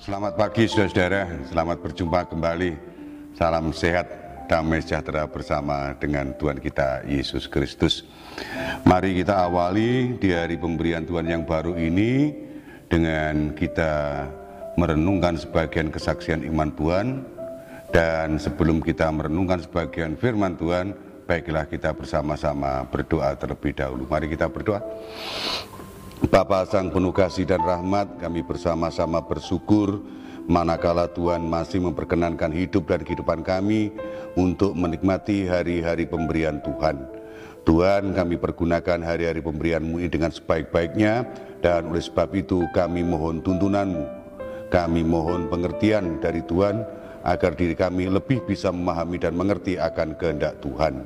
Selamat pagi saudara-saudara, selamat berjumpa kembali. Salam sehat, damai sejahtera bersama dengan Tuhan kita Yesus Kristus. Mari kita awali di hari pemberian Tuhan yang baru ini dengan kita merenungkan sebagian kesaksian iman Tuhan. Dan sebelum kita merenungkan sebagian firman Tuhan, baiklah kita bersama-sama berdoa terlebih dahulu. Mari kita berdoa. Bapa Sang penuh kasih dan rahmat, kami bersama-sama bersyukur manakala Tuhan masih memperkenankan hidup dan kehidupan kami untuk menikmati hari-hari pemberian Tuhan. Tuhan, kami pergunakan hari-hari pemberian-Mu ini dengan sebaik-baiknya, dan oleh sebab itu kami mohon tuntunan-Mu, kami mohon pengertian dari Tuhan agar diri kami lebih bisa memahami dan mengerti akan kehendak Tuhan.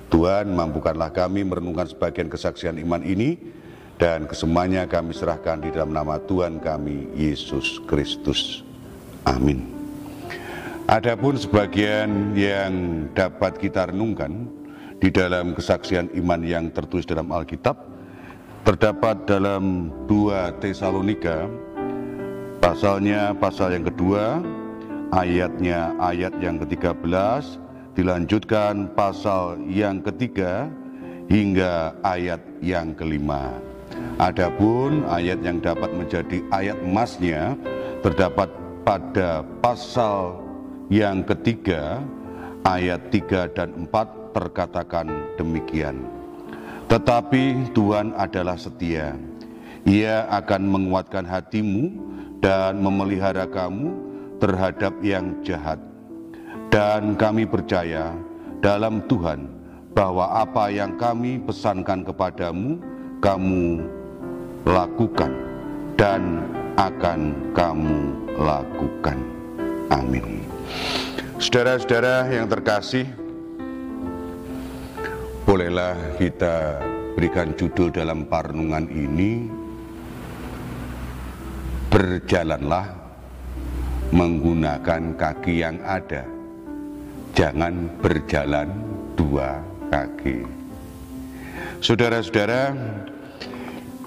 Tuhan, mampukanlah kami merenungkan sebagian kesaksian iman ini, dan kesemuanya kami serahkan di dalam nama Tuhan kami, Yesus Kristus. Amin. Adapun sebagian yang dapat kita renungkan di dalam kesaksian iman yang tertulis dalam Alkitab, terdapat dalam 2 Tesalonika, pasalnya pasal yang kedua, ayatnya ayat yang ke-13, dilanjutkan pasal yang ketiga, hingga ayat yang kelima. Adapun ayat yang dapat menjadi ayat emasnya terdapat pada pasal yang ketiga, ayat 3 dan 4 terkatakan demikian. Tetapi Tuhan adalah setia, Ia akan menguatkan hatimu dan memelihara kamu terhadap yang jahat. Dan kami percaya dalam Tuhan bahwa apa yang kami pesankan kepadamu, kamu lakukan dan akan kamu lakukan. Amin. Saudara-saudara yang terkasih, bolehlah kita berikan judul dalam perenungan ini, berjalanlah menggunakan kaki yang ada, jangan berjalan dua kaki. Saudara-saudara,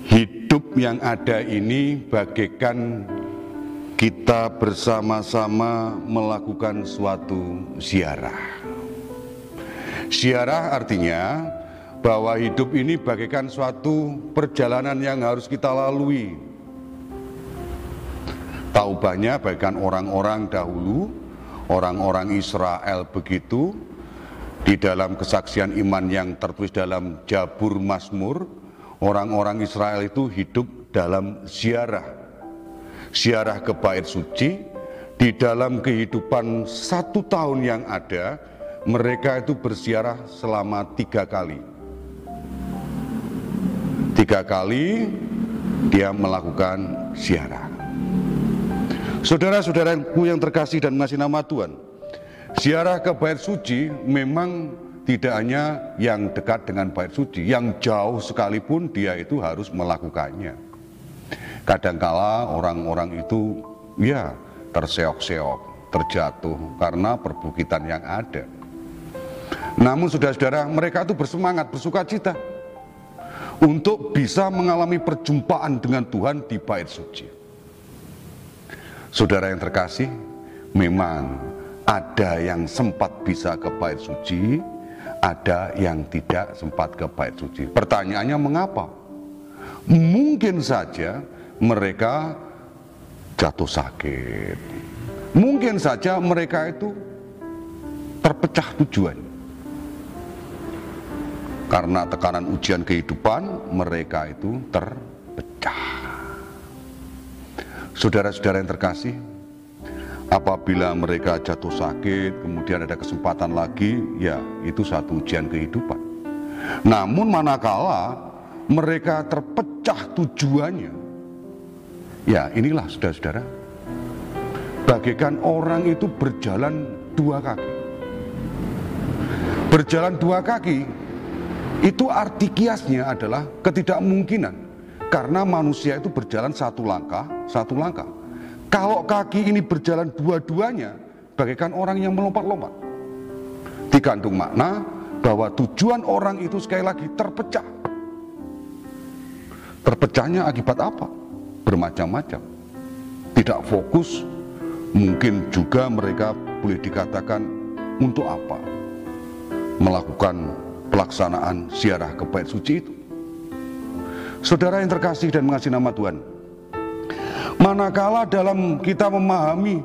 hidup yang ada ini bagaikan kita bersama-sama melakukan suatu ziarah. Ziarah artinya bahwa hidup ini bagaikan suatu perjalanan yang harus kita lalui. Tahu banyak bagaikan orang-orang dahulu, orang-orang Israel begitu, di dalam kesaksian iman yang tertulis dalam Jabur Mazmur, orang-orang Israel itu hidup dalam ziarah ke bait suci. Di dalam kehidupan 1 tahun yang ada, mereka itu berziarah selama 3 kali. 3 kali dia melakukan ziarah. Saudara-saudaraku yang terkasih dan mengasihi nama Tuhan, ziarah ke bait suci memang tidak hanya yang dekat dengan bait suci, yang jauh sekalipun dia itu harus melakukannya. Kadangkala orang-orang itu terseok-seok, terjatuh karena perbukitan yang ada. Namun saudara-saudara, mereka itu bersemangat, bersukacita untuk bisa mengalami perjumpaan dengan Tuhan di bait suci. Saudara yang terkasih, memang ada yang sempat bisa ke bait suci, ada yang tidak sempat ke bait suci. Pertanyaannya mengapa? Mungkin saja mereka jatuh sakit. Mungkin saja mereka itu terpecah tujuan. Karena tekanan ujian kehidupan, mereka itu terpecah. Saudara-saudara yang terkasih, apabila mereka jatuh sakit, kemudian ada kesempatan lagi, ya itu satu ujian kehidupan. Namun manakala mereka terpecah tujuannya, ya inilah saudara-saudara, bagaikan orang itu berjalan 2 kaki. Berjalan 2 kaki, itu arti kiasnya adalah ketidakmungkinan. Karena manusia itu berjalan 1 langkah, 1 langkah. Kalau kaki ini berjalan dua-duanya, bagaikan orang yang melompat-lompat. Dikandung makna bahwa tujuan orang itu sekali lagi terpecah. Terpecahnya akibat apa? Bermacam-macam. tidak fokus, mungkin juga mereka boleh dikatakan untuk apa melakukan pelaksanaan ziarah ke bait suci itu. Saudara yang terkasih dan mengasihi nama Tuhan, manakala dalam kita memahami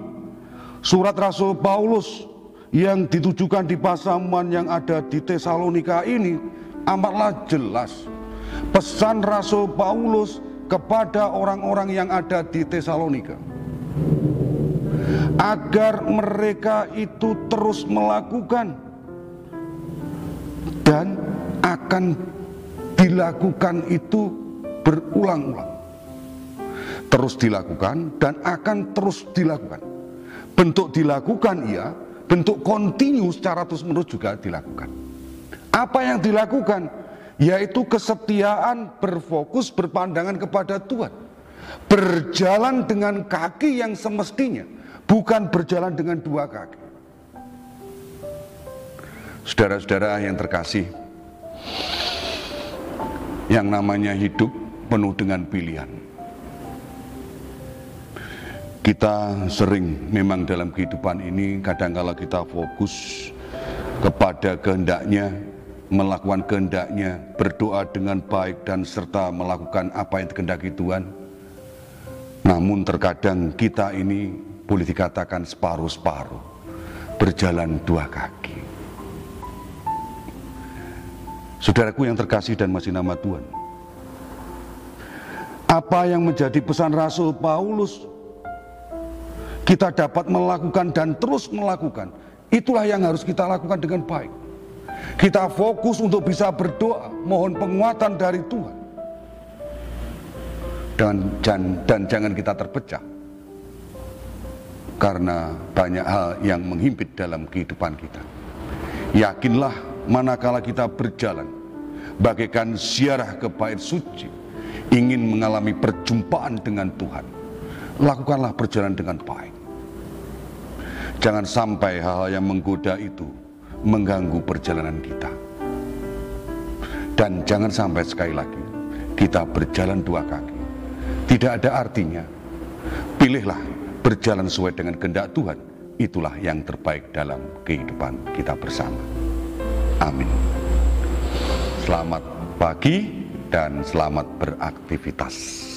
surat Rasul Paulus yang ditujukan di pasaman yang ada di Tesalonika ini, amatlah jelas pesan Rasul Paulus kepada orang-orang yang ada di Tesalonika, agar mereka itu terus melakukan dan akan dilakukan itu berulang-ulang. Terus dilakukan dan akan terus dilakukan. Bentuk dilakukan iya, bentuk kontinu secara terus-menerus juga dilakukan. Apa yang dilakukan? Yaitu kesetiaan, berfokus, berpandangan kepada Tuhan. Berjalan dengan kaki yang semestinya, bukan berjalan dengan dua kaki. Saudara-saudara yang terkasih, yang namanya hidup penuh dengan pilihan. Kita sering memang dalam kehidupan ini kadang-kala kita fokus kepada kehendaknya, melakukan kehendaknya, berdoa dengan baik dan serta melakukan apa yang dikehendaki Tuhan. Namun terkadang kita ini boleh dikatakan separuh-separuh, berjalan dua kaki. Saudaraku yang terkasih dan masih nama Tuhan, apa yang menjadi pesan Rasul Paulus kita dapat melakukan dan terus melakukan, itulah yang harus kita lakukan dengan baik. Kita fokus untuk bisa berdoa, mohon penguatan dari Tuhan. Dan jangan kita terpecah karena banyak hal yang menghimpit dalam kehidupan kita. Yakinlah manakala kita berjalan bagaikan ziarah ke bait suci, ingin mengalami perjumpaan dengan Tuhan, lakukanlah perjalanan dengan baik. Jangan sampai hal-hal yang menggoda itu mengganggu perjalanan kita. Dan jangan sampai sekali lagi kita berjalan dua kaki. Tidak ada artinya. Pilihlah berjalan sesuai dengan kehendak Tuhan. Itulah yang terbaik dalam kehidupan kita bersama. Amin. Selamat pagi dan selamat beraktivitas.